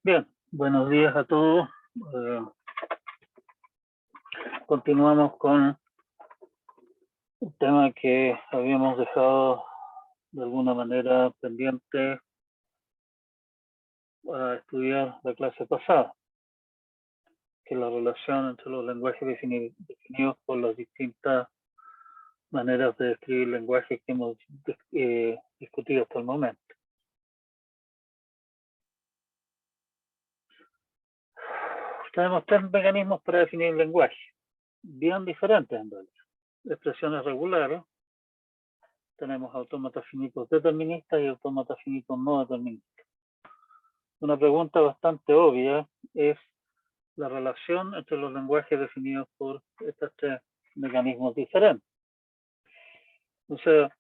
Bien, buenos días a todos. Continuamos con un tema que habíamos dejado de alguna manera pendiente para estudiar la clase pasada, que es la relación entre los lenguajes definidos por las distintas maneras de describir lenguajes que hemos discutido hasta el momento. Tenemos tres mecanismos para definir el lenguaje, bien diferentes en realidad. Expresiones regulares, tenemos autómatas finitos deterministas y autómatas finitos no deterministas. Una pregunta bastante obvia es la relación entre los lenguajes definidos por estos tres mecanismos diferentes. O sea,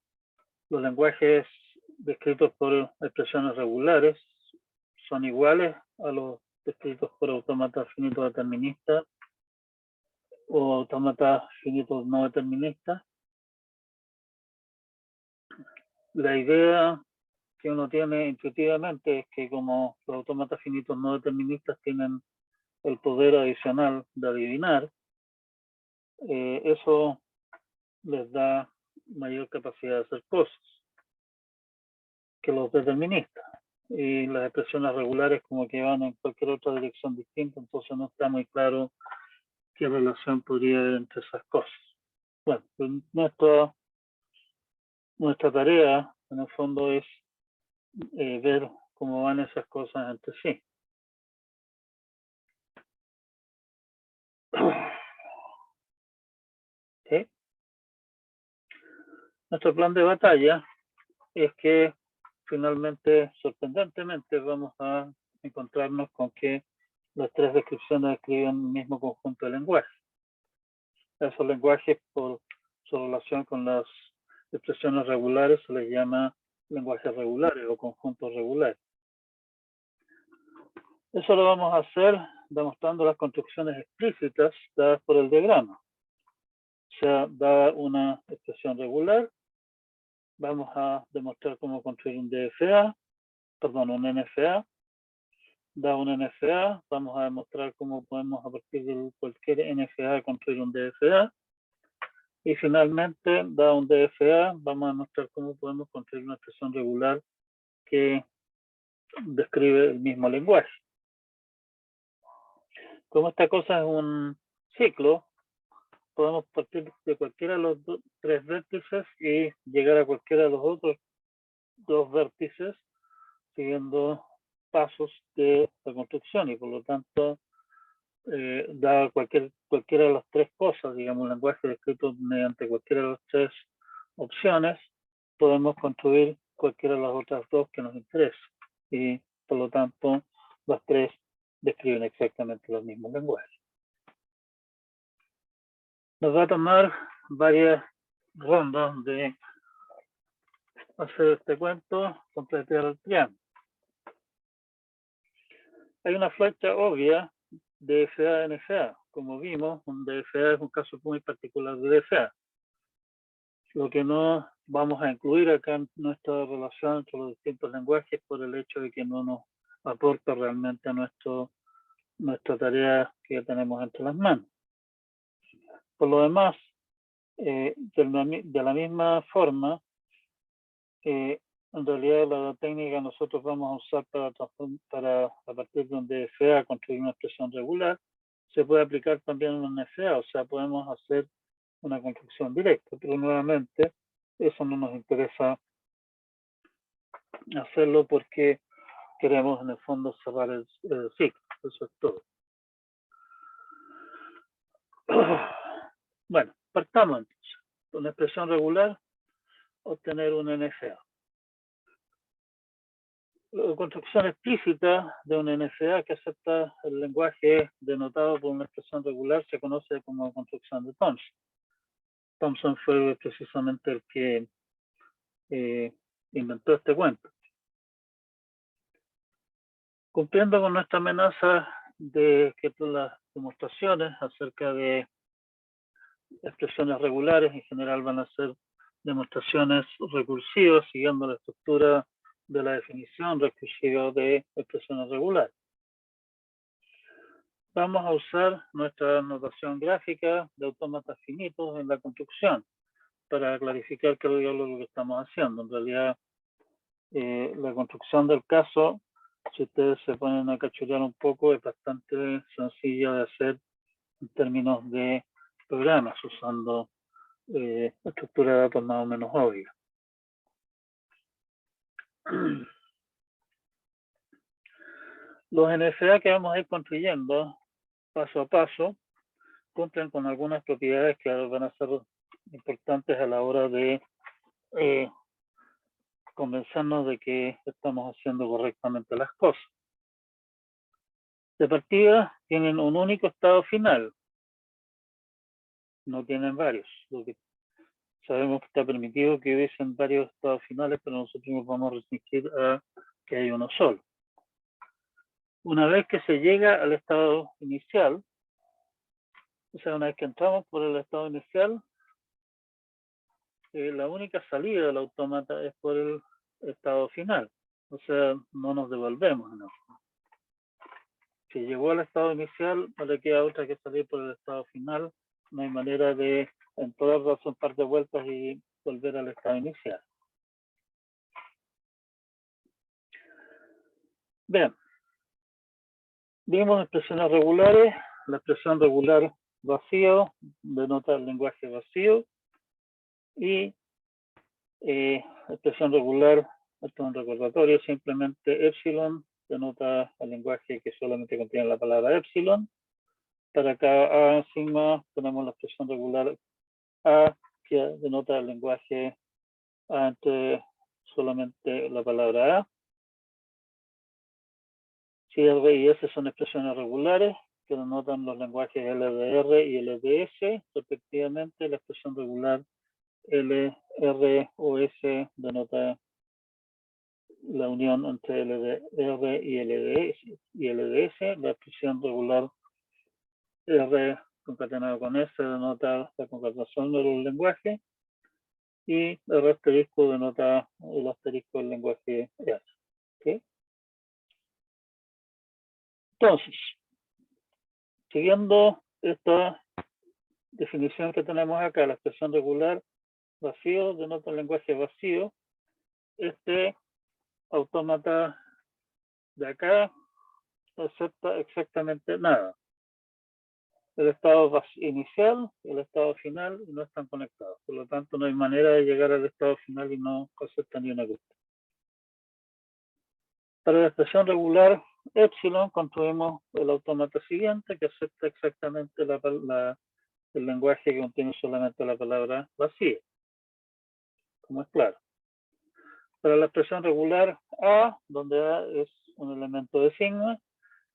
los lenguajes descritos por expresiones regulares son iguales a los descritos por autómatas finitos deterministas o autómatas finitos no deterministas. La idea que uno tiene intuitivamente es que como los autómatas finitos no deterministas tienen el poder adicional de adivinar, eso les da mayor capacidad de hacer cosas que los deterministas. Y las expresiones regulares como que van en cualquier otra dirección distinta, entonces no está muy claro qué relación podría haber entre esas cosas. Bueno, pues nuestra tarea en el fondo es ver cómo van esas cosas entre sí. ¿Sí? Nuestro plan de batalla es que finalmente, sorprendentemente, vamos a encontrarnos con que las tres descripciones describen el mismo conjunto de lenguajes. Esos lenguajes, por su relación con las expresiones regulares, se les llama lenguajes regulares o conjuntos regulares. Eso lo vamos a hacer demostrando las construcciones explícitas dadas por el diagrama. O sea, dada una expresión regular, vamos a demostrar cómo construir un NFA. Da un NFA, vamos a demostrar cómo podemos a partir de cualquier NFA construir un DFA. Y finalmente, da un DFA, vamos a demostrar cómo podemos construir una expresión regular que describe el mismo lenguaje. Como esta cosa es un ciclo, podemos partir de cualquiera de los tres vértices y llegar a cualquiera de los otros dos vértices siguiendo pasos de la construcción y por lo tanto dada cualquiera de las tres cosas, digamos, un lenguaje descrito mediante cualquiera de las tres opciones, podemos construir cualquiera de las otras dos que nos interesen. Y por lo tanto, las tres describen exactamente los mismos lenguajes. Nos va a tomar varias rondas de hacer este cuento, completar el triángulo. Hay una flecha obvia de DFA NFA. Como vimos, un DFA es un caso muy particular de DFA. Lo que no vamos a incluir acá en nuestra relación entre los distintos lenguajes por el hecho de que no nos aporta realmente a nuestra tarea que tenemos entre las manos. Por lo demás, de la misma forma, en realidad la técnica nosotros vamos a usar para a partir de un DFA construir una expresión regular, se puede aplicar también en un NFA, o sea, podemos hacer una construcción directa, pero nuevamente eso no nos interesa hacerlo porque queremos en el fondo cerrar el ciclo, eso es todo. Bueno, partamos entonces. Con una expresión regular, obtener un NFA. La construcción explícita de un NFA que acepta el lenguaje denotado por una expresión regular se conoce como construcción de Thompson. Thompson fue precisamente el que inventó este cuento. Cumpliendo con nuestra amenaza de que todas las demostraciones acerca de expresiones regulares en general van a ser demostraciones recursivas siguiendo la estructura de la definición recursiva de expresiones regulares. vamos a usar nuestra notación gráfica de autómatas finitos en la construcción para clarificar qué es lo que estamos haciendo. En realidad, la construcción del caso, si ustedes se ponen a cachurear un poco, es bastante sencilla de hacer en términos de programas, usando estructura de datos más o menos obvia. Los NFA que vamos a ir construyendo paso a paso cumplen con algunas propiedades que van a ser importantes a la hora de convencernos de que estamos haciendo correctamente las cosas. De partida, tienen un único estado final, no tienen varios. Lo que sabemos que está permitido que hubiesen varios estados finales, pero nosotros nos vamos a restringir a que hay uno solo. Una vez que se llega al estado inicial, o sea, una vez que entramos por el estado inicial, la única salida del autómata es por el estado final. O sea, no nos devolvemos, ¿no? Si llegó al estado inicial, no le queda otra que salir por el estado final. No hay manera de, en todas las un par de vueltas y volver al estado inicial. Bien. Vimos expresiones regulares. La expresión regular vacío denota el lenguaje vacío. Y expresión regular, esto es un recordatorio, simplemente epsilon denota el lenguaje que solamente contiene la palabra epsilon. Para cada A sigma tenemos la expresión regular A, que denota el lenguaje A entre solamente la palabra A. Si R y S son expresiones regulares, que denotan los lenguajes LDR y LDS, respectivamente. La expresión regular LROS denota la unión entre LDR y LDS. La expresión regular R concatenado con S denota la concatenación de los lenguajes, y el asterisco denota el asterisco del lenguaje S. ¿Okay? Entonces, siguiendo esta definición que tenemos acá, la expresión regular vacío denota el lenguaje vacío. Este autómata de acá no acepta exactamente nada. El estado inicial y el estado final no están conectados. Por lo tanto, no hay manera de llegar al estado final y no acepta ni una cosa. Para la expresión regular epsilon construimos el autómata siguiente, que acepta exactamente el lenguaje que contiene solamente la palabra vacía, como es claro. Para la expresión regular A, donde A es un elemento de sigma,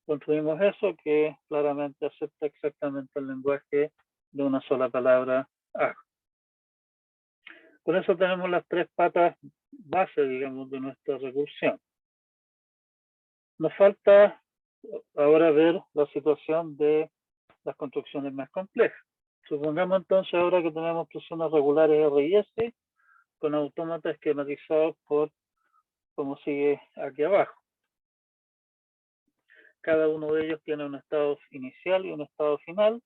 construimos eso, que claramente acepta exactamente el lenguaje de una sola palabra A. Con eso tenemos las tres patas base, digamos, de nuestra recursión. Nos falta ahora ver la situación de las construcciones más complejas. Supongamos entonces ahora que tenemos expresiones regulares R y S con autómatas esquematizados por como sigue aquí abajo. Cada uno de ellos tiene un estado inicial y un estado final,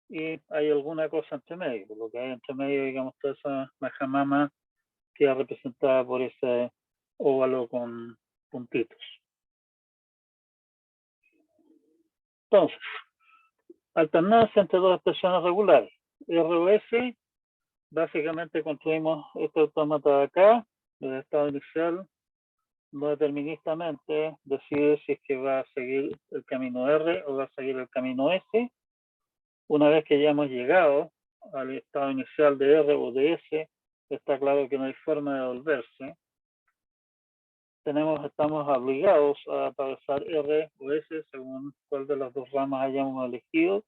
y hay alguna cosa entre medio. Lo que hay entre medio, digamos, toda esa majamama queda representada por ese óvalo con puntitos. Entonces, alternancia entre dos expresiones regulares. ROS, básicamente construimos este autómata de acá, del estado inicial, no deterministamente decide si es que va a seguir el camino R o va a seguir el camino S. Una vez que ya hemos llegado al estado inicial de R o de S, está claro que no hay forma de devolverse. Estamos obligados a atravesar R o S según cuál de las dos ramas hayamos elegido,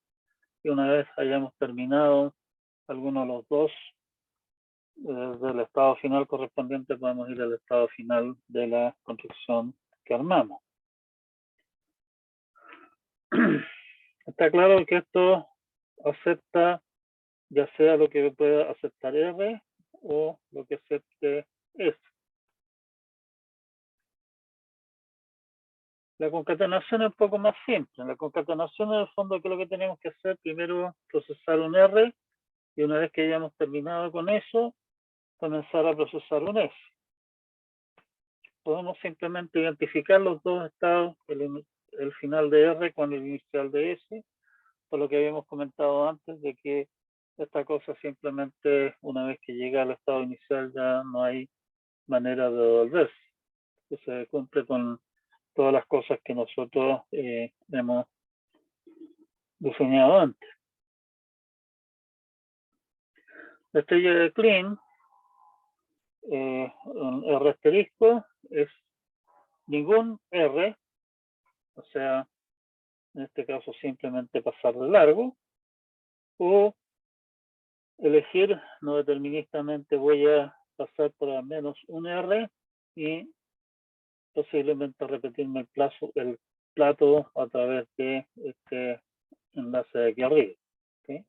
y una vez hayamos terminado alguno de los dos del estado final correspondiente, podemos ir al estado final de la construcción que armamos. Está claro que esto acepta ya sea lo que pueda aceptar R o lo que acepte S. La concatenación es un poco más simple. La concatenación, en el fondo, ¿qué es lo que tenemos que hacer? Primero, procesar un R, y una vez que hayamos terminado con eso, comenzar a procesar un S. Podemos simplemente identificar los dos estados, el final de R con el inicial de S, por lo que habíamos comentado antes de que esta cosa simplemente, una vez que llega al estado inicial, ya no hay manera de devolverse. Que se cumple con todas las cosas que nosotros hemos diseñado antes. La estrella de Klein, un R asterisco, es ningún R, o sea, en este caso simplemente pasar de largo, o elegir no deterministamente voy a pasar por al menos un R y posiblemente repetirme el plato a través de este enlace de aquí arriba. ¿Okay?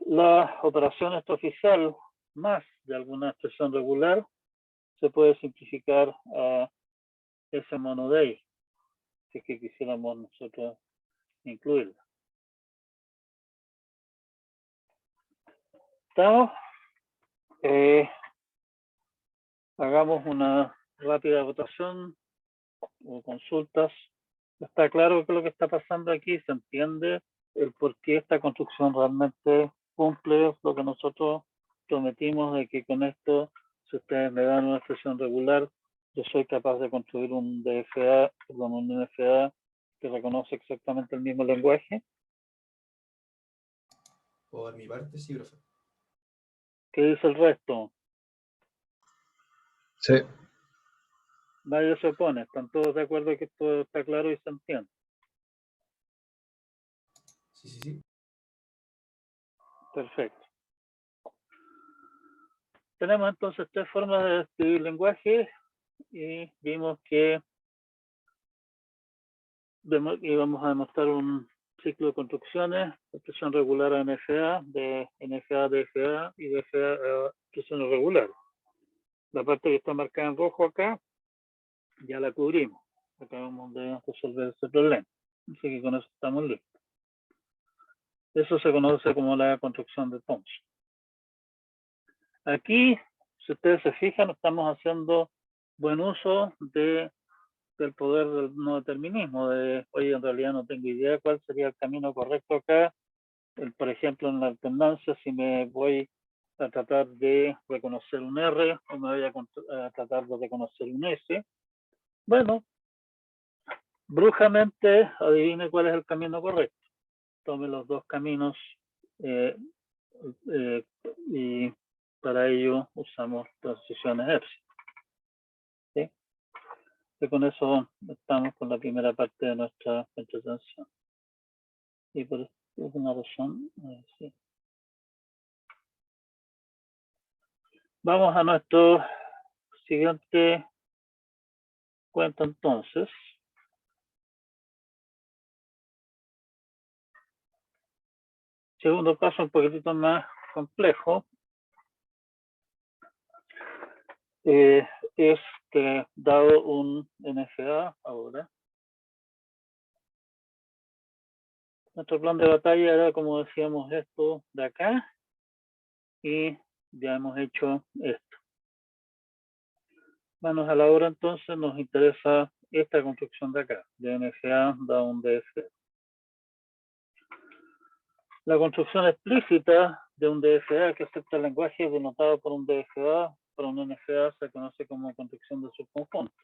La operación extraoficial más de alguna expresión regular se puede simplificar a ese mono de ahí, si es que quisiéramos nosotros incluirla. ¿Estamos? Hagamos una rápida votación o consultas. ¿Está claro qué es lo que está pasando aquí? ¿Se entiende el por qué esta construcción realmente cumple lo que nosotros prometimos de que con esto, si ustedes me dan una expresión regular, yo soy capaz de construir un DFA, perdón, un NFA que reconoce exactamente el mismo lenguaje? Por mi parte, sí, profe. ¿Qué dice el resto? Sí. Nadie se opone, están todos de acuerdo que esto está claro y se entiende. Sí, sí, sí. Perfecto. Tenemos entonces tres formas de escribir lenguaje y vimos que íbamos a demostrar un ciclo de construcciones, expresión regular a NFA, de NFA a DFA y DFA a expresiones regulares. La parte que está marcada en rojo acá, ya la cubrimos. Acabamos de resolver ese problema. Así que con eso estamos listos. Eso se conoce como la construcción de Thompson. Aquí, si ustedes se fijan, estamos haciendo buen uso del poder del no determinismo, de, oye, en realidad no tengo idea cuál sería el camino correcto acá. Por ejemplo, en la alternancia, si me voy a tratar de reconocer un R o me voy a tratar de reconocer un S, bueno, brujamente adivine cuál es el camino correcto. Tome los dos caminos y para ello usamos transiciones epsilon. ¿Sí? Y con eso estamos con la primera parte de nuestra entretención. Y por alguna razón, sí. Vamos a nuestro siguiente cuento entonces. Segundo caso un poquitito más complejo. Es que dado un NFA ahora, nuestro plan de batalla era, como decíamos, esto de acá y ya hemos hecho esto. Manos a la obra, entonces nos interesa esta construcción de acá, de NFA da un DFA. La construcción explícita de un DFA que acepta el lenguaje denotado por un DFA, para un NFA se conoce como construcción de subconjunto.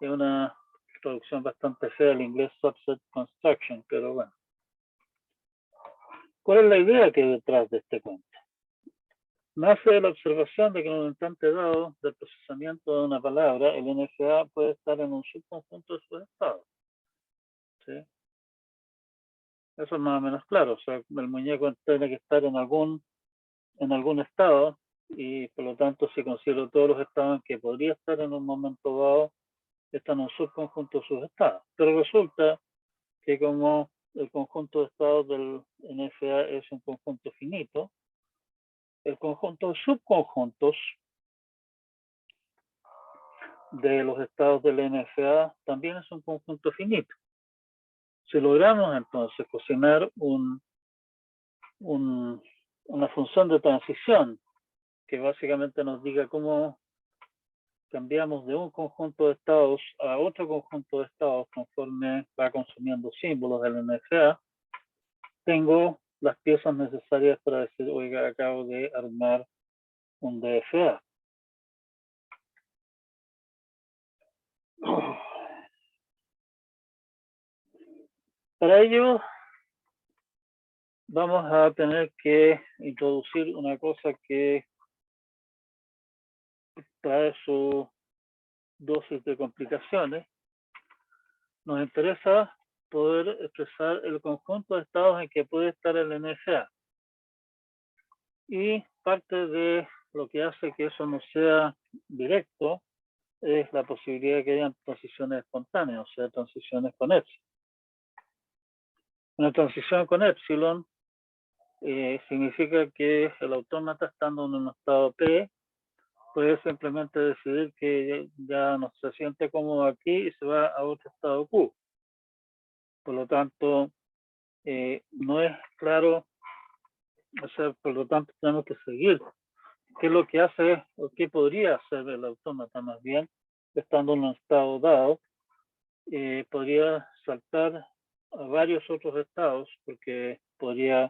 Es una traducción bastante fea al inglés subset construction, pero bueno. ¿Cuál es la idea que hay detrás de este cuento? Nace de la observación de que en un instante dado del procesamiento de una palabra, el NFA puede estar en un subconjunto de sus estados. ¿Sí? Eso es más o menos claro. O sea, el muñeco tiene que estar en algún estado y por lo tanto si considero todos los estados en que podría estar en un momento dado, está en un subconjunto de sus estados. Pero resulta que como el conjunto de estados del NFA es un conjunto finito, el conjunto de subconjuntos de los estados del NFA también es un conjunto finito. Si logramos entonces cocinar una función de transición que básicamente nos diga cómo cambiamos de un conjunto de estados a otro conjunto de estados conforme va consumiendo símbolos del NFA, tengo las piezas necesarias para decir, oiga, acabo de armar un DFA. Para ello, vamos a tener que introducir una cosa que trae su dosis de complicaciones. Nos interesa poder expresar el conjunto de estados en que puede estar el NFA. Y parte de lo que hace que eso no sea directo es la posibilidad de que hayan transiciones espontáneas, o sea, transiciones con epsilon. Una transición con epsilon significa que el autómata, estando en un estado P, puede simplemente decidir que ya no se siente cómodo aquí y se va a otro estado Q. Por lo tanto, no es claro, o sea, por lo tanto tenemos que seguir qué es lo que hace o qué podría hacer el autómata más bien, estando en un estado dado. Podría saltar a varios otros estados porque podría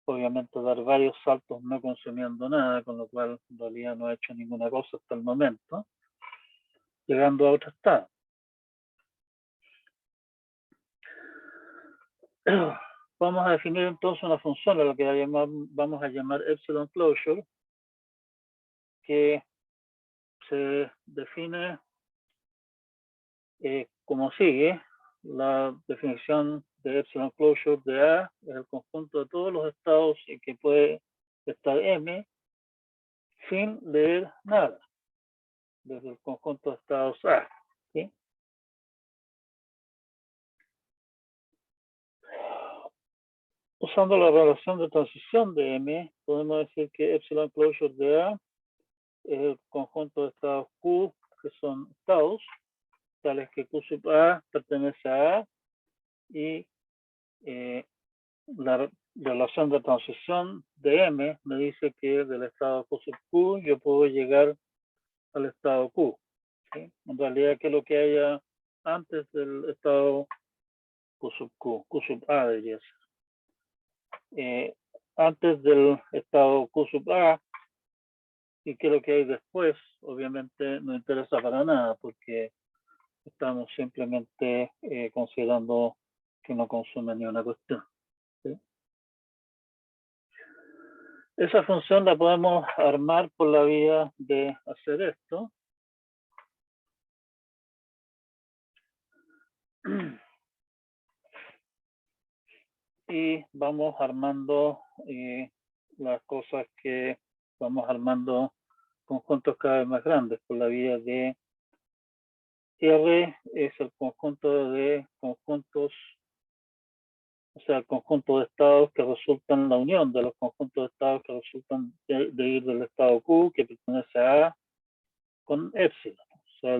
obviamente dar varios saltos no consumiendo nada, con lo cual en realidad no ha hecho ninguna cosa hasta el momento, llegando a otro estado. Vamos a definir entonces una función a la que vamos a llamar epsilon closure, que se define como sigue. La definición de epsilon closure de A es el conjunto de todos los estados en que puede estar M sin leer nada desde el conjunto de estados A. ¿Sí? Usando la relación de transición de M, podemos decir que epsilon closure de A es el conjunto de estados Q, que son estados, tales que Q sub A pertenece a A, y la relación de transición de M me dice que del estado Q sub Q yo puedo llegar al estado Q. ¿Sí? En realidad, que lo que haya antes del estado Q sub Q, Q sub A debería ser. Antes del estado Q sub A y que lo que hay después, obviamente no interesa para nada porque estamos simplemente considerando que no consume ni una cuestión. ¿Sí? Esa función la podemos armar por la vía de hacer esto. Y vamos armando las cosas que vamos armando conjuntos cada vez más grandes por la vía de R es el conjunto de conjuntos, o sea, el conjunto de estados que resultan, la unión de los conjuntos de estados que resultan de ir del estado Q, que pertenece a A, con epsilon. O sea,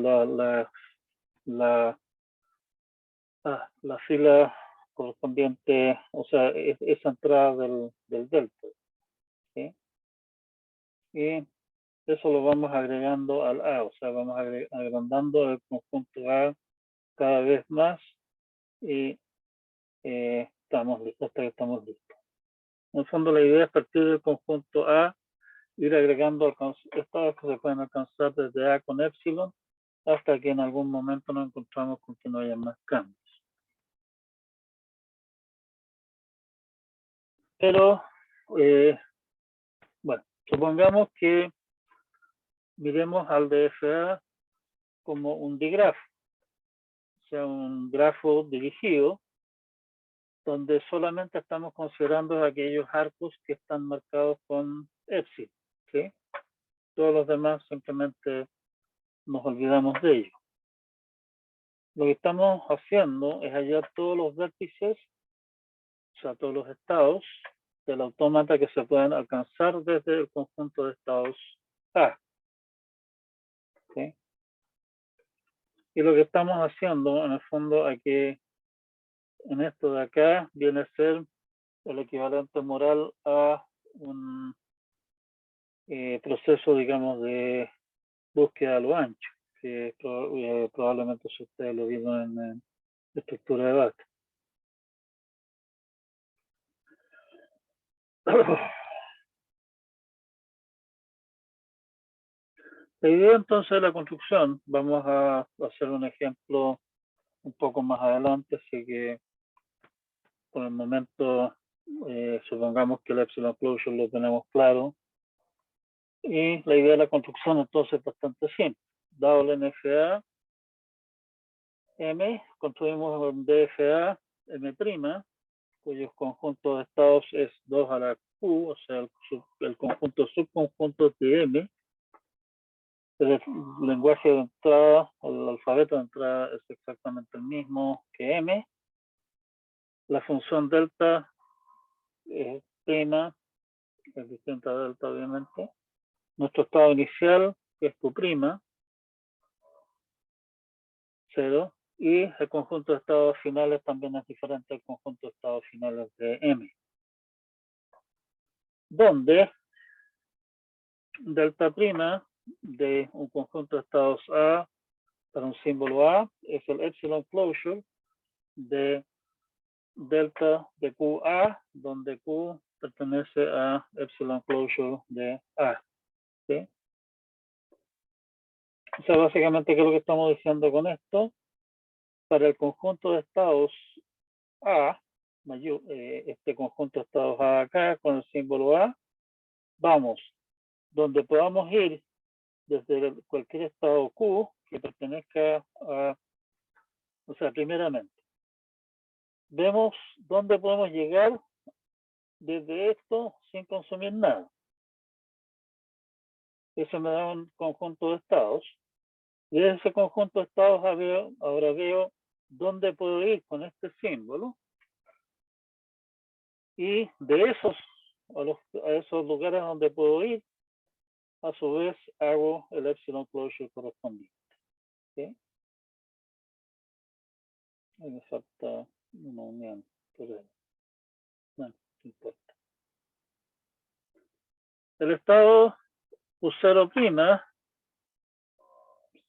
la fila correspondiente, o sea, esa entrada del delta. ¿Sí? Y eso lo vamos agregando al A, o sea, vamos agrandando el conjunto A cada vez más y estamos listos, hasta que estamos listos. En el fondo, la idea es partir del conjunto A, ir agregando estados que se pueden alcanzar desde A con epsilon hasta que en algún momento nos encontramos con que no haya más cambios. Pero, bueno, supongamos que miremos al DFA como un digrafo, o sea, un grafo dirigido, donde solamente estamos considerando aquellos arcos que están marcados con epsilon. ¿Sí? Todos los demás simplemente nos olvidamos de ellos. Lo que estamos haciendo es hallar todos los vértices, o sea, todos los estados del autómata que se pueden alcanzar desde el conjunto de estados A. ¿Sí? Y lo que estamos haciendo, en el fondo, aquí, en esto de acá, viene a ser el equivalente moral a un proceso, digamos, de búsqueda a lo ancho, que probablemente si ustedes lo vieron en estructura de base. La idea entonces de la construcción, vamos a hacer un ejemplo un poco más adelante, así que por el momento supongamos que el epsilon closure lo tenemos claro. Y la idea de la construcción entonces es bastante simple. Dado el NFA M, construimos un DFA M', cuyos conjuntos de estados es 2 a la Q, o sea, el conjunto subconjunto de M. El lenguaje de entrada, el alfabeto de entrada es exactamente el mismo que M. La función delta es prima, es distinta a delta obviamente. Nuestro estado inicial, que es Q', 0. Y el conjunto de estados finales también es diferente al conjunto de estados finales de M. Donde delta prima de un conjunto de estados A para un símbolo A es el epsilon closure de delta de QA, donde Q pertenece a epsilon closure de A. ¿Sí? O sea, básicamente, ¿qué es lo que estamos diciendo con esto? Para el conjunto de estados A, este conjunto de estados A acá con el símbolo A, vamos donde podamos ir desde cualquier estado Q que pertenezca a, o sea, primeramente, vemos dónde podemos llegar desde esto sin consumir nada. Eso me da un conjunto de estados. Y de ese conjunto de estados ahora veo dónde puedo ir con este símbolo. Y de esos, a esos lugares donde puedo ir, a su vez hago el epsilon closure correspondiente. ¿Sí? Ahí me falta una unión por ahí. Bueno, no importa. El estado U0'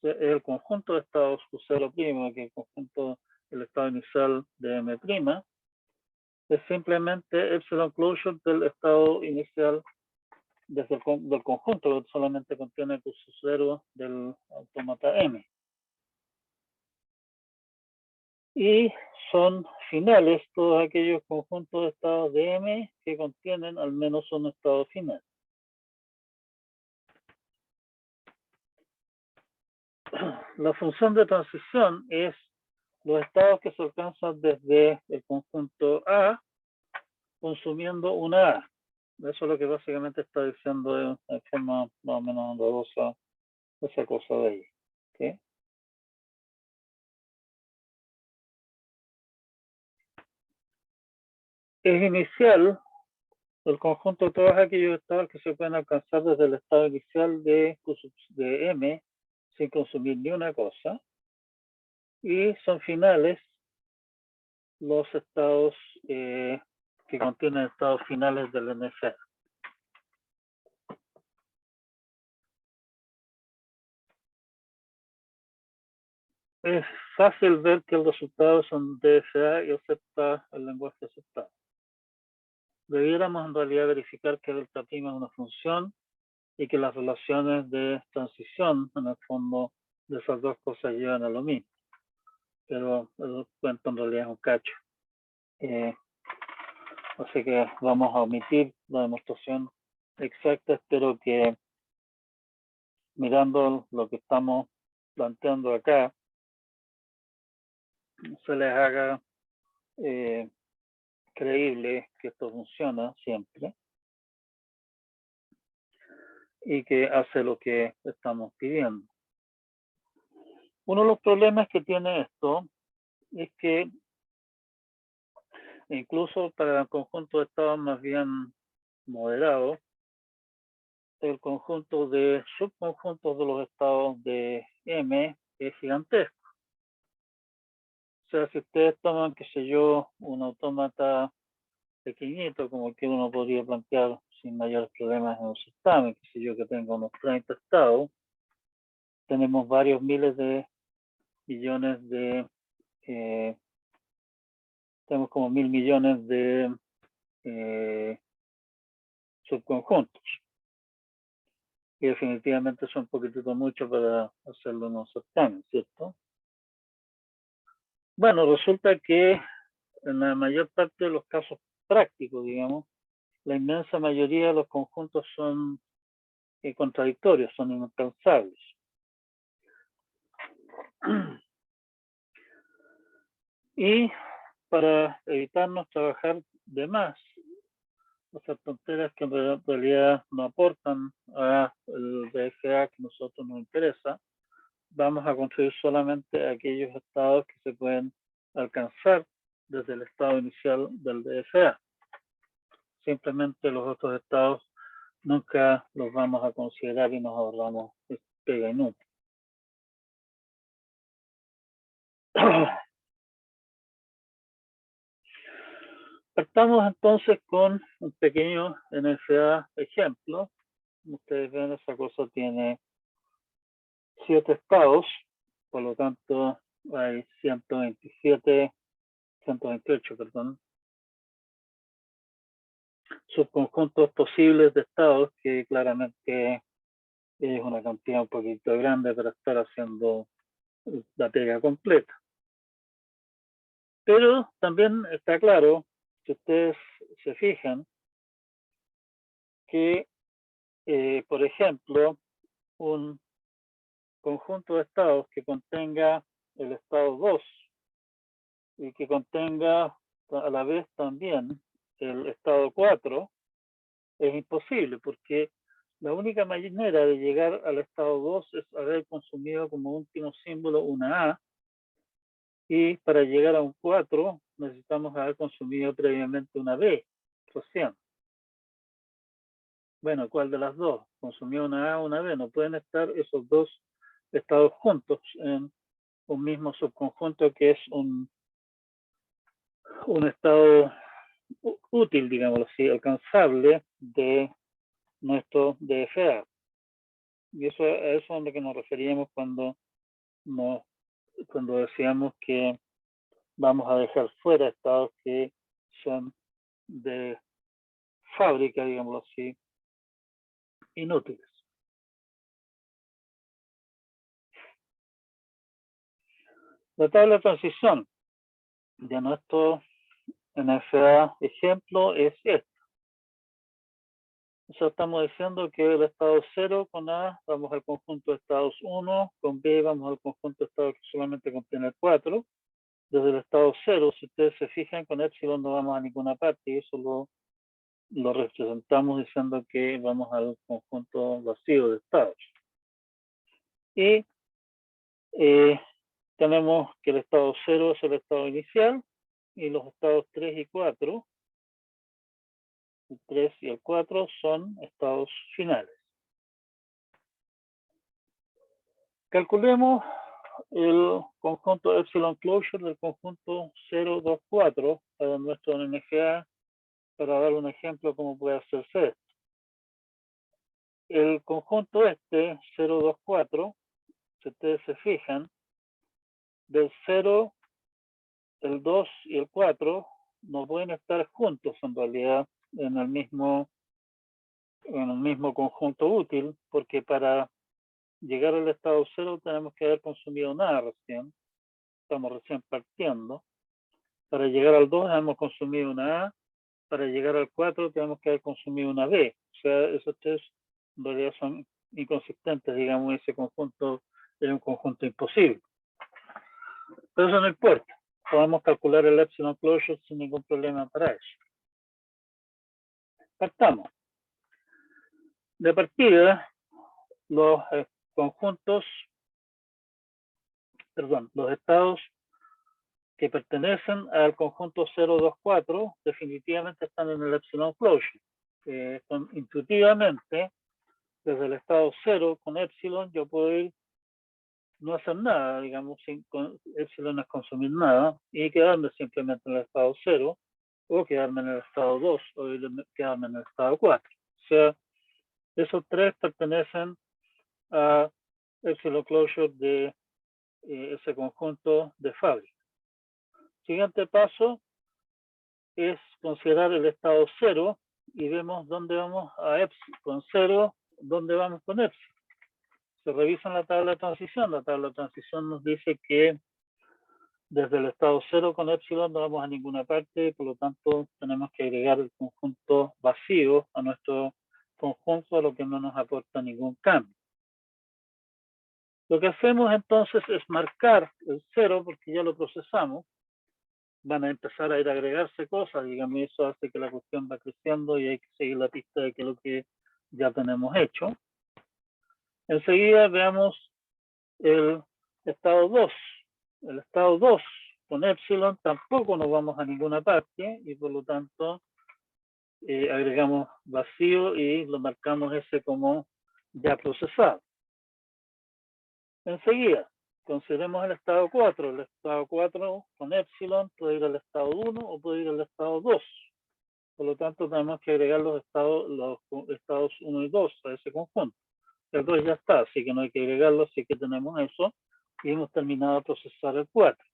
es el conjunto de estados U0', que es el conjunto del estado inicial de M', es simplemente epsilon closure del estado inicial desde del conjunto, que solamente contiene Q0 del autómata M. Y son finales todos aquellos conjuntos de estados de M que contienen al menos un estado final. La función de transición es los estados que se alcanzan desde el conjunto A consumiendo una A. Eso es lo que básicamente está diciendo de forma más o menos enredosa esa cosa de ahí. ¿Okay? Es inicial el conjunto de todos aquellos estados que se pueden alcanzar desde el estado inicial de M sin consumir ni una cosa. Y son finales los estados que contienen estados finales del NFA. Es fácil ver que el resultado son DFA y acepta el lenguaje aceptado. Debiéramos en realidad verificar que delta prima es una función y que las relaciones de transición, en el fondo, de esas dos cosas llevan a lo mismo. Pero el cuento en realidad es un cacho. Así que vamos a omitir la demostración exacta. Espero que mirando lo que estamos planteando acá, se les haga creíble que esto funciona siempre y que hace lo que estamos pidiendo. Uno de los problemas que tiene esto es que incluso para el conjunto de estados más bien moderados, el conjunto de subconjuntos de los estados de M es gigantesco. O sea, si ustedes toman, qué sé yo, un autómata pequeñito, como el que uno podría plantear sin mayores problemas en un certamen, qué sé yo, que tenga unos 30 estados, tenemos varios miles de millones de, tenemos como 1000 millones de subconjuntos. Y definitivamente son un poquitito mucho para hacerlo en un certamen, ¿cierto? Bueno, resulta que en la mayor parte de los casos prácticos, digamos, la inmensa mayoría de los conjuntos son contradictorios, son inalcanzables. Y para evitarnos trabajar de más, o sea, tonteras que en realidad no aportan al DFA que a nosotros nos interesa, vamos a construir solamente aquellos estados que se pueden alcanzar desde el estado inicial del DFA. Simplemente los otros estados nunca los vamos a considerar y nos ahorramos pega inútil. Partamos entonces con un pequeño NFA ejemplo. Ustedes ven, esa cosa tiene 7 estados, por lo tanto hay 128, subconjuntos posibles de estados, que claramente es una cantidad un poquito grande para estar haciendo la pega completa. Pero también está claro, si ustedes se fijan, que, por ejemplo, un conjunto de estados que contenga el estado 2 y que contenga a la vez también el estado 4, es imposible, porque la única manera de llegar al estado 2 es haber consumido como último símbolo una A, y para llegar a un 4 necesitamos haber consumido previamente una B, recién. Bueno, ¿cuál de las dos? Consumió una A o una B. No pueden estar esos dos estados juntos en un mismo subconjunto que es un estado útil, digámoslo así, alcanzable de nuestro DFA. Y eso, a eso es a lo que nos referíamos cuando decíamos que vamos a dejar fuera estados que son de fábrica, digámoslo así, inútiles. La tabla de transición de nuestro NFA ejemplo es esta. O sea, estamos diciendo que el estado 0 con A vamos al conjunto de estados 1, con B vamos al conjunto de estados que solamente contiene 4. Desde el estado 0, si ustedes se fijan, con epsilon no vamos a ninguna parte, y eso lo representamos diciendo que vamos al conjunto vacío de estados. Y tenemos que el estado 0 es el estado inicial, y los estados 3 y 4, el 3 y el 4 son estados finales. Calculemos el conjunto epsilon closure del conjunto 0, 2, 4 para nuestro NFA, para dar un ejemplo cómo puede hacerse esto. El conjunto 0, 2, 4, si ustedes se fijan, del 0, el 2 y el 4 no pueden estar juntos en realidad en el mismo conjunto útil, porque para llegar al estado 0 tenemos que haber consumido nada recién, estamos recién partiendo. Para llegar al 2 hemos consumido una A, para llegar al 4 tenemos que haber consumido una B. O sea, esos tres en realidad son inconsistentes, digamos, ese conjunto es un conjunto imposible. Pero eso no importa, podemos calcular el epsilon closure sin ningún problema para eso. Partamos. De partida, los conjuntos, los estados que pertenecen al conjunto 0, 2, 4 definitivamente están en el epsilon closure. Intuitivamente, desde el estado 0 con epsilon yo puedo ir no hacer nada, digamos, epsilon es consumir nada, y quedarme simplemente en el estado 0, o quedarme en el estado 2, o quedarme en el estado 4. O sea, esos tres pertenecen a epsilon closure de ese conjunto de fábrica. Siguiente paso es considerar el estado 0 y vemos dónde vamos a epsilon. Con 0, dónde vamos con epsilon. Se revisa en la tabla de transición. La tabla de transición nos dice que desde el estado 0 con epsilon no vamos a ninguna parte, por lo tanto tenemos que agregar el conjunto vacío a nuestro conjunto, a lo que no nos aporta ningún cambio. Lo que hacemos entonces es marcar el 0 porque ya lo procesamos. Van a empezar a ir a agregarse cosas, digamos, eso hace que la cuestión va creciendo y hay que seguir la pista de que lo que ya tenemos hecho. Enseguida veamos el estado 2. El estado 2 con epsilon tampoco nos vamos a ninguna parte y por lo tanto agregamos vacío y lo marcamos ese como ya procesado. Enseguida, consideremos el estado 4. El estado 4 con epsilon puede ir al estado 1 o puede ir al estado 2. Por lo tanto, tenemos que agregar los estados 1 y 2 a ese conjunto. El 2 ya está, así que no hay que agregarlo, así que tenemos eso y hemos terminado de procesar el 4.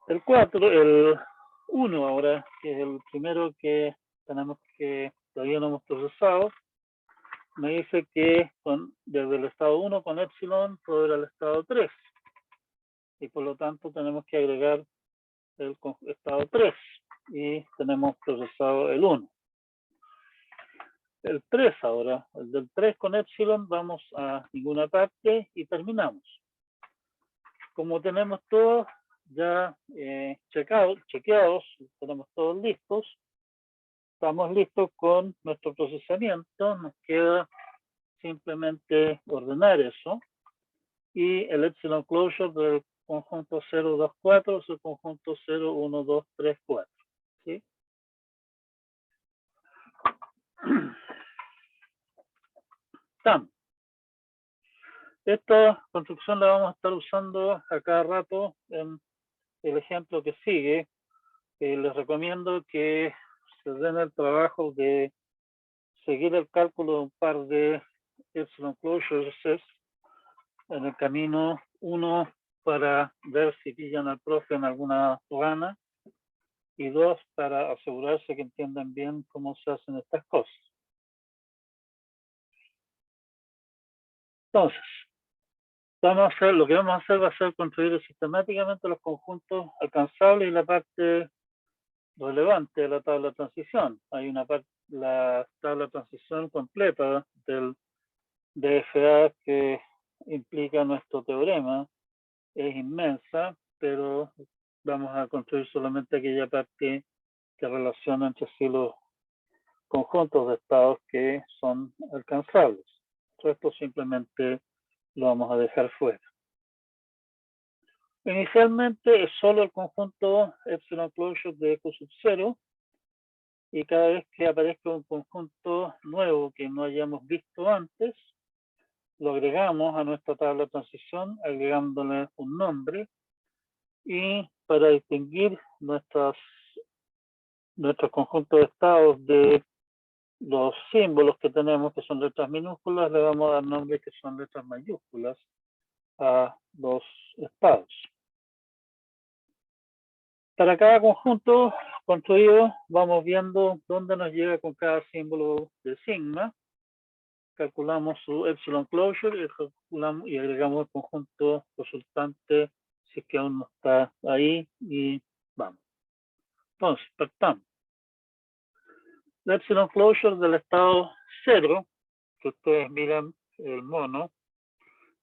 El 4, el 1 ahora, que es el primero que tenemos que todavía no hemos procesado, me dice que desde el estado 1 con epsilon puedo ir al estado 3 y por lo tanto tenemos que agregar el estado 3 y tenemos procesado el 1. El 3 ahora, el del 3 con epsilon vamos a ninguna parte y terminamos. Como tenemos todos ya chequeados, tenemos todos listos, estamos listos con nuestro procesamiento, nos queda simplemente ordenar eso y el epsilon closure del conjunto 0, 2, 4 es el conjunto 0, 1, 2, 3, 4. ¿Sí? TAM. Esta construcción la vamos a estar usando a cada rato en el ejemplo que sigue. Les recomiendo que se den el trabajo de seguir el cálculo de un par de epsilon closures en el camino, uno para ver si pillan al profe en alguna rana y dos para asegurarse que entiendan bien cómo se hacen estas cosas. Entonces, lo que vamos a hacer va a ser construir sistemáticamente los conjuntos alcanzables y la parte relevante de la tabla de transición. Hay la tabla de transición completa del DFA que implica nuestro teorema es inmensa, pero vamos a construir solamente aquella parte que relaciona entre sí los conjuntos de estados que son alcanzables. Esto simplemente lo vamos a dejar fuera. Inicialmente es solo el conjunto epsilon closure de Q sub 0 y cada vez que aparezca un conjunto nuevo que no hayamos visto antes, lo agregamos a nuestra tabla de transición agregándole un nombre y para distinguir nuestros conjuntos de estados de los símbolos que tenemos que son letras minúsculas, le vamos a dar nombres que son letras mayúsculas a los estados. Para cada conjunto construido vamos viendo dónde nos llega con cada símbolo de sigma. Calculamos su epsilon closure y agregamos el conjunto resultante si es que aún no está ahí y vamos. Entonces, partamos. La epsilon closure del estado 0, que ustedes miran el mono,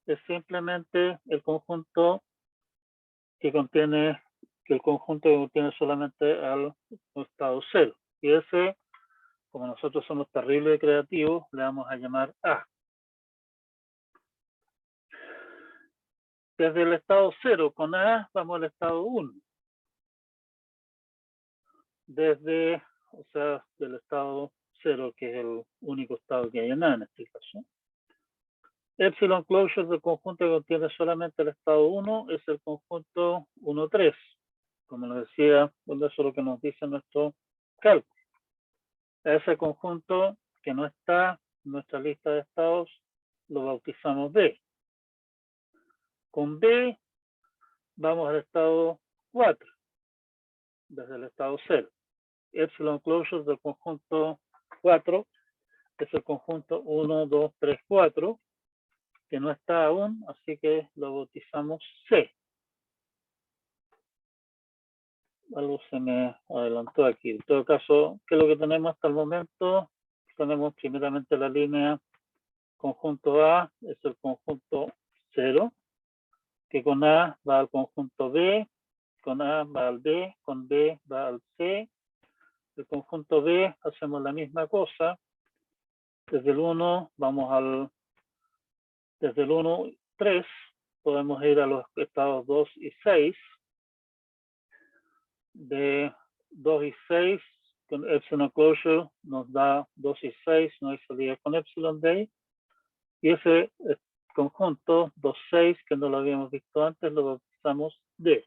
es simplemente el conjunto que contiene solamente al estado 0. Y ese, como nosotros somos terribles y creativos, le vamos a llamar A. Desde el estado 0 con A vamos al estado 1. Del estado 0, que es el único estado que hay en A en este caso. Epsilon closure del conjunto que contiene solamente el estado 1 es el conjunto 1,3. Como les decía, eso es lo que nos dice nuestro cálculo. Ese conjunto que no está en nuestra lista de estados lo bautizamos B. Con B vamos al estado 4, desde el estado 0. Epsilon closure del conjunto 4 es el conjunto 1, 2, 3, 4, que no está aún, así que lo bautizamos C. Algo se me adelantó aquí. En todo caso, ¿qué es lo que tenemos hasta el momento? Tenemos primeramente la línea conjunto A, es el conjunto 0, que con A va al conjunto B, con A va al B, con B va al C. El conjunto B hacemos la misma cosa. Desde el 1 vamos desde el 1, 3, podemos ir a los estados 2 y 6. De 2 y 6, con epsilon closure nos da 2 y 6, no hay salida con epsilon de ahí. Y ese conjunto 2, 6, que no lo habíamos visto antes, lo bautizamos D.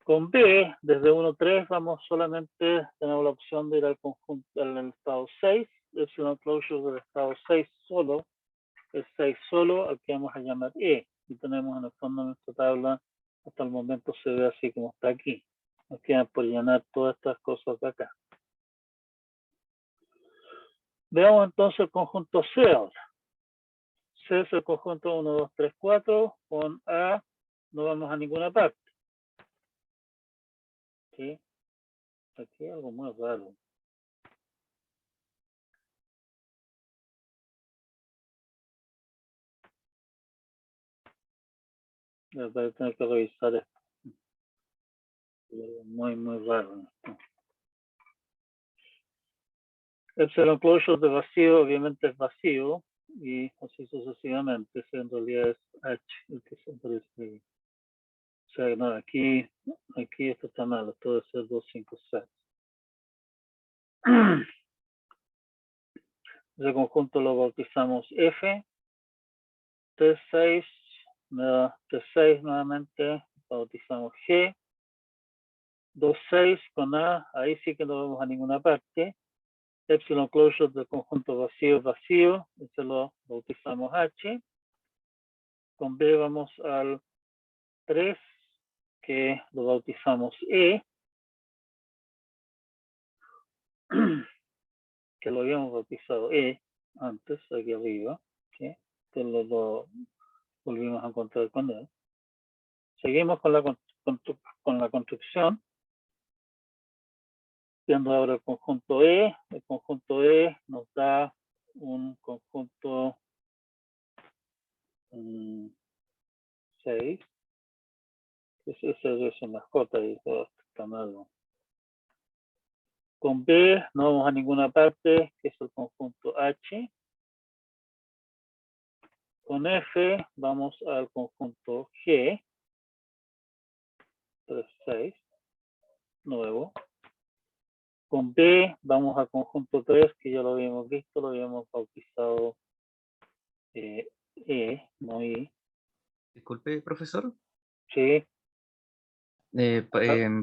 Con B, desde 1, 3, vamos solamente, tenemos la opción de ir al conjunto, al estado 6, epsilon closure del estado 6 solo, el 6 solo, al que vamos a llamar E. Y tenemos en el fondo nuestra tabla, hasta el momento se ve así como está aquí. Nos quedan por llenar todas estas cosas de acá. Veamos entonces el conjunto C ahora. C es el conjunto 1, 2, 3, 4. Con A no vamos a ninguna parte. ¿Sí? Aquí hay algo muy raro. Voy a tener que revisar esto. Muy, muy raro. Epsilon closure de vacío obviamente es vacío y así sucesivamente. Ese en realidad es H, el que se aparece ahí. O sea, no, aquí esto está mal, esto debe ser 2, 5, 6. Ese conjunto lo bautizamos F. T6, me da T6 nuevamente, bautizamos G. 2, 6 con A, ahí sí que no vamos a ninguna parte. Epsilon closure del conjunto vacío, vacío, ese lo bautizamos H. Con B vamos al 3, que lo bautizamos E, que lo habíamos bautizado E antes, aquí arriba, ¿sí? Que lo volvimos a encontrar con E. Seguimos con la construcción, viendo ahora el conjunto E. El conjunto E nos da un conjunto 6. Ese es una mascota y todo esto está mal. Con B no vamos a ninguna parte, que es el conjunto H. Con F vamos al conjunto G. 3, 6. Nuevo. Con B vamos al conjunto 3, que ya lo habíamos visto, lo habíamos bautizado E, no I. Disculpe, profesor. Sí.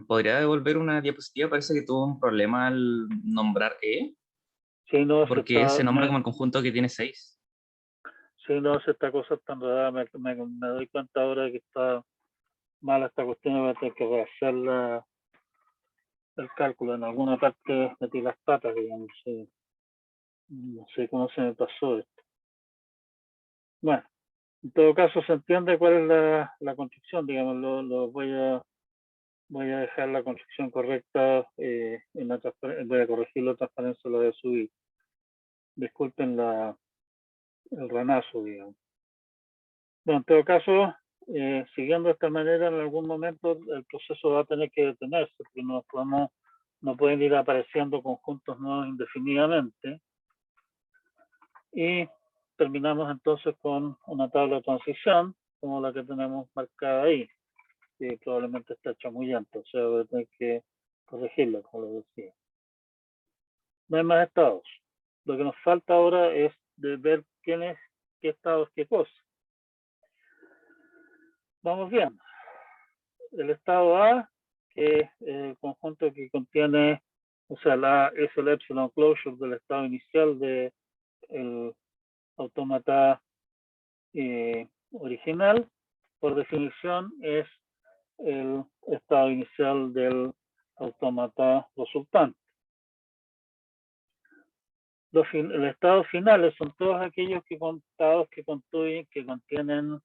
¿Podría devolver una diapositiva? Parece que tuvo un problema al nombrar E, Sí, no, porque se nombra como el conjunto que tiene 6. Sí, no, esta cosa está enredada. Me doy cuenta ahora que está mala esta cuestión. Voy a tener que rehacer el cálculo. En alguna parte metí las patas, digamos. Sí. No sé cómo se me pasó esto. Bueno, en todo caso se entiende cuál es la construcción, digamos. Voy a dejar la construcción correcta en la transparencia. Voy a corregir la transparencia, la voy a subir. Disculpen el ranazo, digamos. Bueno, en todo caso, siguiendo de esta manera, en algún momento el proceso va a tener que detenerse, porque no pueden ir apareciendo conjuntos nuevos indefinidamente. Y terminamos entonces con una tabla de transición, como la que tenemos marcada ahí, que probablemente está chamullante, o sea, voy a tener que corregirla, como les decía. No hay más estados. Lo que nos falta ahora es de ver qué estados, qué cosa. Vamos viendo. El estado A, que es el conjunto que contiene, o sea, la A es el epsilon closure del estado inicial del autómata original. Por definición es el estado inicial del autómata resultante. Los estados finales son todos aquellos estados que contienen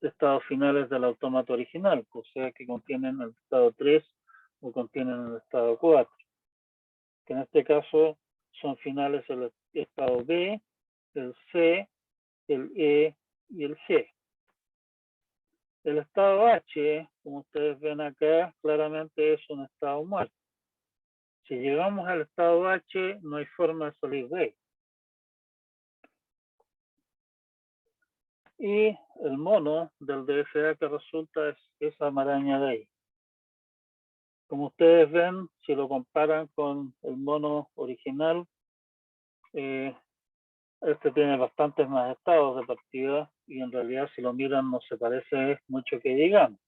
estados finales del autómata original, o sea, que contienen el estado 3 o contienen el estado 4, que en este caso son finales el estado B, el C, el E y el G. El estado H, como ustedes ven acá, claramente es un estado muerto. Si llegamos al estado H, no hay forma de salir de ahí. Y el mono del DFA que resulta es esa maraña de ahí. Como ustedes ven, si lo comparan con el mono original, este tiene bastantes más estados de partida y en realidad si lo miran no se parece mucho que digamos.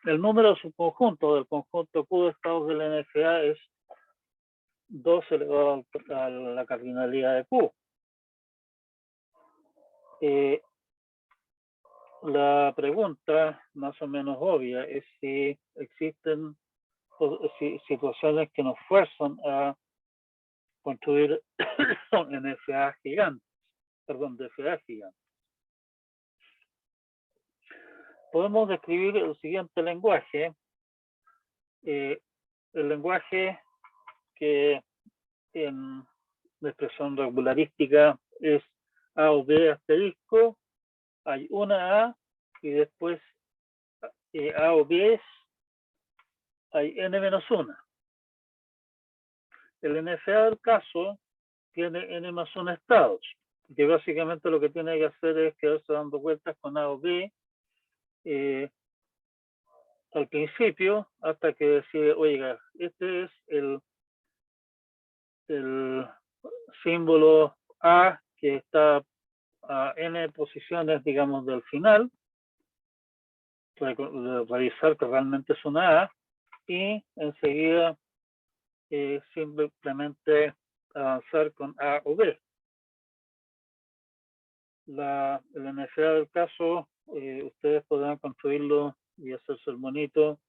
El número subconjunto del conjunto Q de estados del NFA es 2 elevado a la cardinalidad de Q. La pregunta más o menos obvia es si existen situaciones que nos fuerzan a construir NFA gigantes, perdón, DFA gigantes. Podemos describir el siguiente lenguaje. El lenguaje que en la expresión regularística es A o B asterisco, hay una A y después A o B hay N menos 1. El NFA del caso tiene N más 1 estados, que básicamente lo que tiene que hacer es quedarse dando vueltas con A o B al principio hasta que decide, oiga, este es el símbolo A que está a N posiciones, digamos, del final, revisar que realmente es una A y enseguida simplemente avanzar con A o B. El NFA del caso, ustedes podrán construirlo y hacerse el monito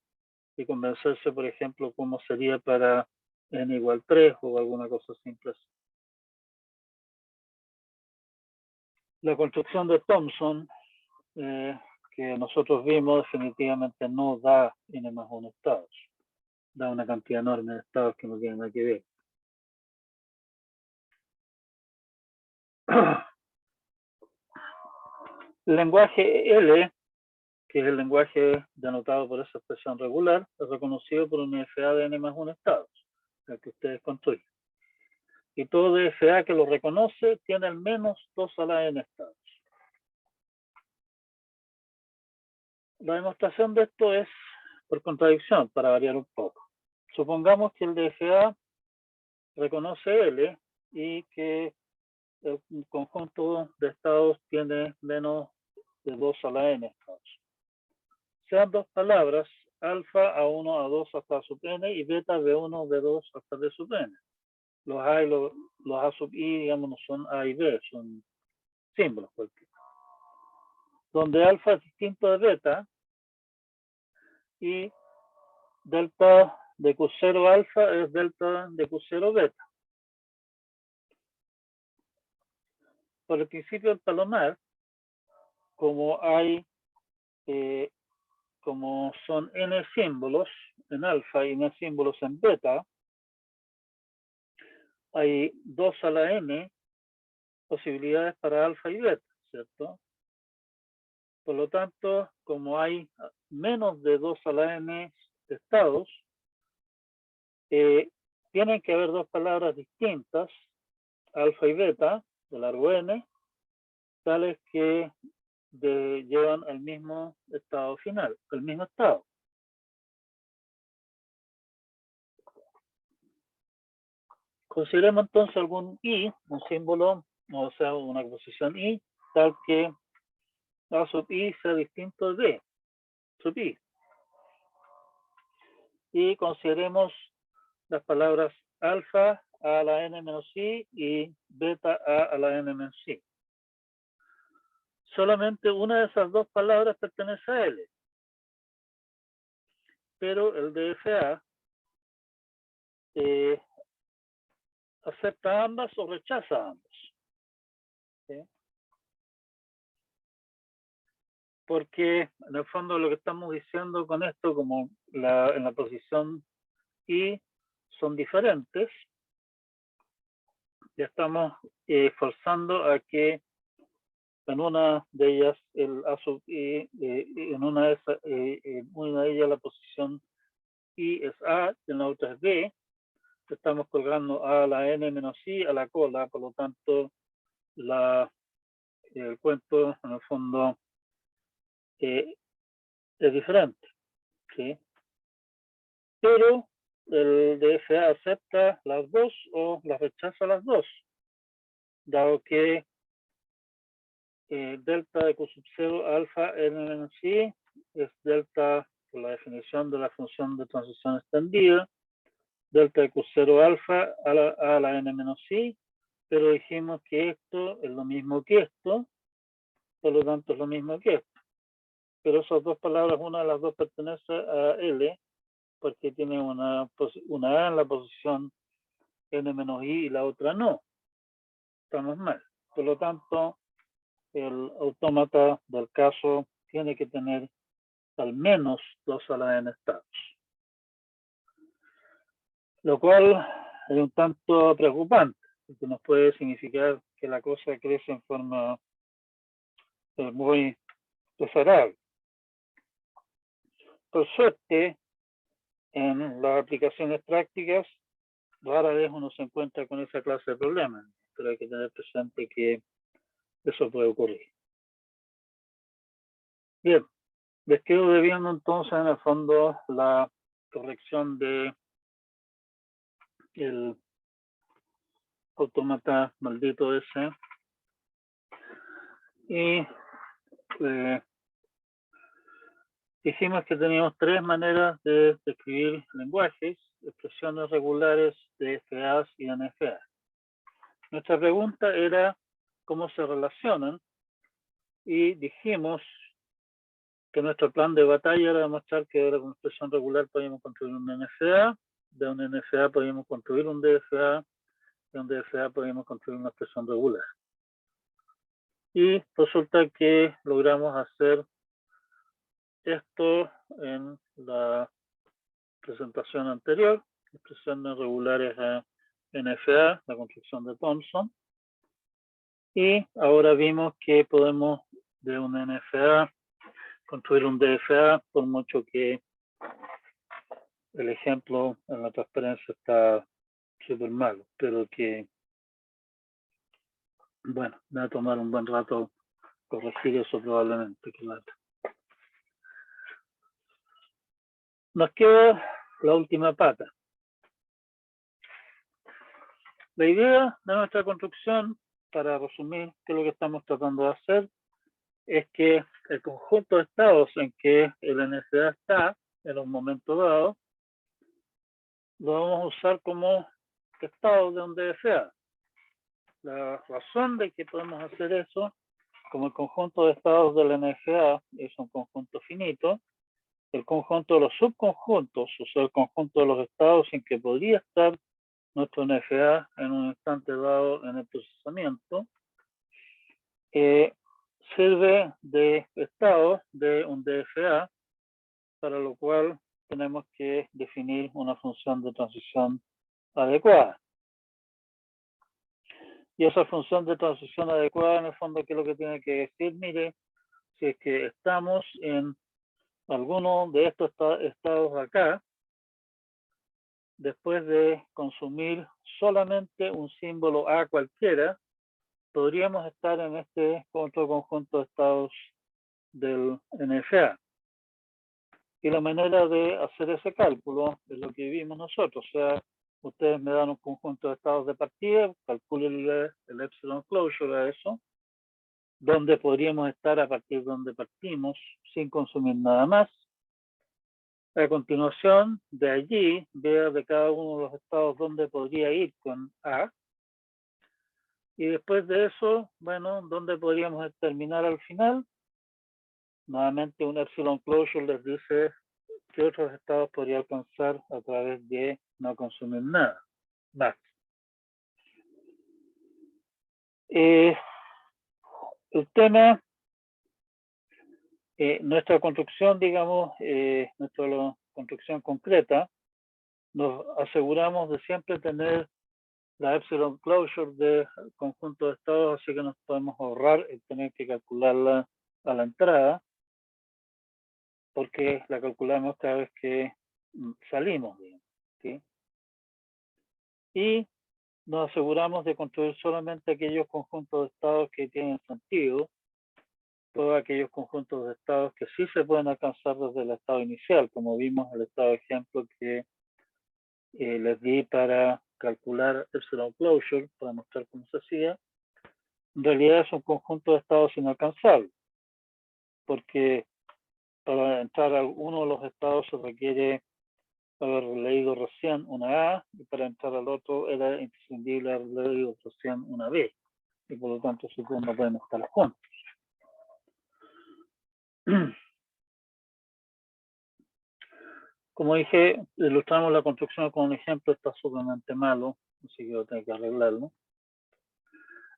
y convencerse, por ejemplo, cómo sería para n igual 3 o alguna cosa simple así. La construcción de Thomson, que nosotros vimos, definitivamente no da n más 1 estados. Da una cantidad enorme de estados que no tienen nada que ver. El lenguaje L, que es el lenguaje denotado por esa expresión regular, es reconocido por un DFA de n más 1 estados, el que ustedes construyen. Y todo DFA que lo reconoce tiene al menos 2 a la n estados. La demostración de esto es por contradicción, para variar un poco. Supongamos que el DFA reconoce L y que el conjunto de estados tiene menos de 2 a la n estados. Sean dos palabras, alfa A1, A2 hasta sub n y beta B1, B2 hasta B sub n. Los A y los A sub i, digamos, no son A y B, son símbolos cualquiera. Donde alfa es distinto de beta y delta de Q0 alfa es delta de Q0 beta. Por el principio del Palomar, como como son n símbolos en alfa y n símbolos en beta, hay 2 a la n posibilidades para alfa y beta, ¿cierto? Por lo tanto, como hay menos de 2 a la n estados, tienen que haber dos palabras distintas, alfa y beta, de largo n, tales que llevan al mismo estado final, el mismo estado. Consideremos entonces algún i, un símbolo, o sea, una posición i, tal que A sub i sea distinto de sub i. Y consideremos las palabras alfa a la n menos i y beta a la n menos i. Solamente una de esas dos palabras pertenece a L. Pero el DFA acepta ambas o rechaza ambas. ¿Sí? Porque en el fondo lo que estamos diciendo con esto, como en la posición I son diferentes, ya estamos forzando a que en una de ellas el A sub I, en una de ellas la posición I es A, y en la otra es B. Estamos colgando a la n menos i a la cola, por lo tanto el cuento en el fondo es diferente, ¿sí? Pero el DFA acepta las dos o las rechaza las dos, dado que delta de Q sub 0 alfa n menos i es delta por la definición de la función de transición extendida, delta de Q0 alfa a la n menos i, pero dijimos que esto es lo mismo que esto, por lo tanto es lo mismo que esto. Pero esas dos palabras, una de las dos pertenece a L, porque tiene una A en la posición n menos i y la otra no. Estamos mal. Por lo tanto, el autómata del caso tiene que tener al menos 2 a la n estados. Lo cual es un tanto preocupante, porque nos puede significar que la cosa crece en forma muy desagradable. Por suerte, en las aplicaciones prácticas, rara vez uno se encuentra con esa clase de problemas, pero hay que tener presente que eso puede ocurrir. Bien, les quedo debiendo entonces en el fondo la corrección de el autómata maldito ese. Y dijimos que teníamos tres maneras de describir lenguajes, expresiones regulares de FAs y NFA. Nuestra pregunta era cómo se relacionan y dijimos que nuestro plan de batalla era demostrar que ahora con una expresión regular podíamos construir un NFA, de un NFA podíamos construir un DFA, de un DFA podíamos construir una expresión regular. Y resulta que logramos hacer esto en la presentación anterior, expresiones regulares a NFA, la construcción de Thomson. Y ahora vimos que podemos de un NFA construir un DFA, por mucho que el ejemplo en la transparencia está súper malo, pero que, bueno, me va a tomar un buen rato corregir eso probablemente. Nos queda la última pata. La idea de nuestra construcción, para resumir qué es lo que estamos tratando de hacer, es que el conjunto de estados en que el NFA está en un momento dado, lo vamos a usar como estados de un DFA. La razón de que podemos hacer eso, como el conjunto de estados del NFA es un conjunto finito, el conjunto de los subconjuntos, o sea, el conjunto de los estados en que podría estar nuestro NFA en un instante dado en el procesamiento, sirve de estado de un DFA, para lo cual tenemos que definir una función de transición adecuada. Y esa función de transición adecuada, en el fondo, ¿qué es lo que tiene que decir? Mire, si es que estamos en alguno de estos estados acá, después de consumir solamente un símbolo A cualquiera, podríamos estar en este otro conjunto de estados del NFA. Y la manera de hacer ese cálculo es lo que vimos nosotros, o sea, ustedes me dan un conjunto de estados de partida, calculen el epsilon closure a eso, donde podríamos estar a partir de donde partimos, sin consumir nada más. A continuación, de allí, vea de cada uno de los estados dónde podría ir con A. Y después de eso, bueno, ¿dónde podríamos terminar al final? Nuevamente un epsilon closure les dice qué otros estados podría alcanzar a través de no consumir nada más. El tema, nuestra construcción, digamos, nuestra construcción concreta, nos aseguramos de siempre tener la epsilon closure de conjunto de estados, así que nos podemos ahorrar el tener que calcularla a la entrada, porque la calculamos cada vez que salimos, ¿sí? Y nos aseguramos de construir solamente aquellos conjuntos de estados que tienen sentido, todos aquellos conjuntos de estados que sí se pueden alcanzar desde el estado inicial, como vimos en el estado de ejemplo que les di para calcular epsilon closure, para mostrar cómo se hacía. En realidad es un conjunto de estados inalcanzables, porque para entrar a uno de los estados se requiere haber leído recién una A, y para entrar al otro era imprescindible haber leído recién una B, y por lo tanto esos dos no pueden estar juntos. Como dije, ilustramos la construcción con un ejemplo, está sumamente malo, así que yo tengo que arreglarlo.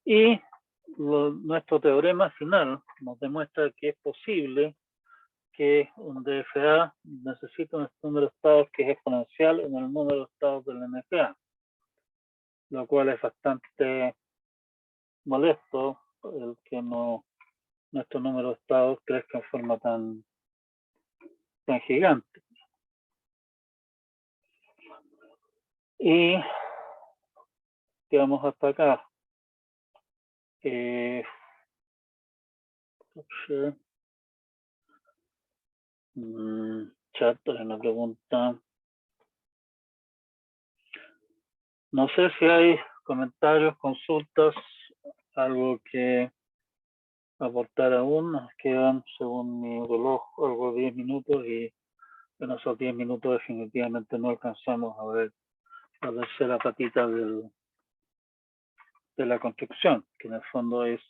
Y nuestro teorema final nos demuestra que es posible que un DFA necesita un número de estados que es exponencial en el número de estados del NFA, lo cual es bastante molesto el que nuestro número de estados crezca en forma tan gigante. Y quedamos hasta acá. Chat, hay una pregunta. No sé si hay comentarios, consultas, algo que aportar aún. Nos quedan, según mi reloj, algo 10 minutos y en esos 10 minutos definitivamente no alcanzamos a ver la tercera patita de la construcción, que en el fondo es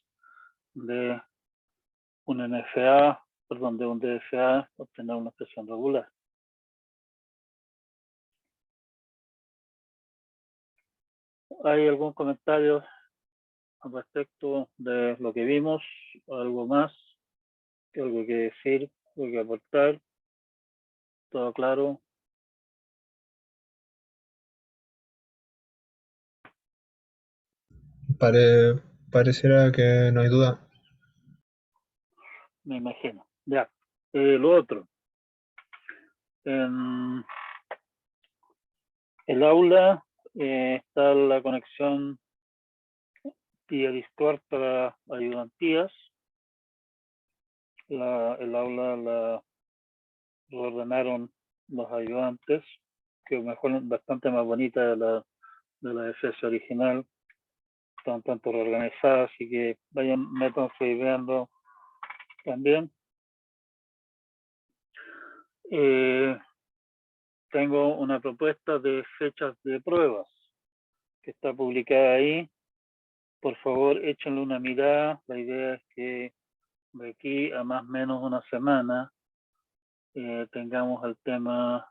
de un NFA, perdón, de un DFA, obtener una expresión regular. ¿Hay algún comentario al respecto de lo que vimos? ¿Algo más? ¿Algo que decir? ¿Algo que aportar? ¿Todo claro? Pareciera que no hay duda. Me imagino. Ya. Lo otro. En el aula está la conexión vía Discord para ayudantías. El aula la ordenaron los ayudantes, que mejor bastante más bonita de la FS original. Están tanto reorganizadas, así que vayan, métanse y veanlo también. Tengo una propuesta de fechas de pruebas que está publicada ahí. Por favor, échenle una mirada. La idea es que de aquí a más o menos una semana tengamos el tema,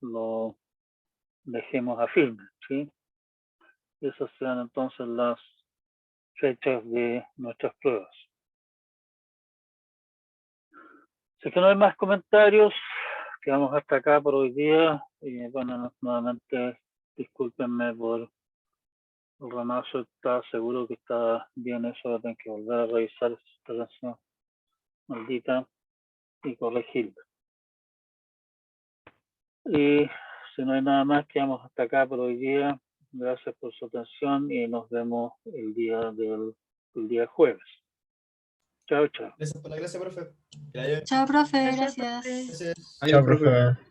lo dejemos a firme, ¿sí? Esas sean entonces las fechas de nuestras pruebas. Si que no hay más comentarios, quedamos hasta acá por hoy día. Y bueno, nuevamente discúlpenme por el ramazo, está seguro que está bien eso, de tener que volver a revisar esa instalación maldita y corregirla. Y si no hay nada más, quedamos hasta acá por hoy día. Gracias por su atención y nos vemos el día jueves. Chao, chao. Gracias por la clase, profe. Chao, profe, Gracias, gracias. profe. Gracias. Chao, profe.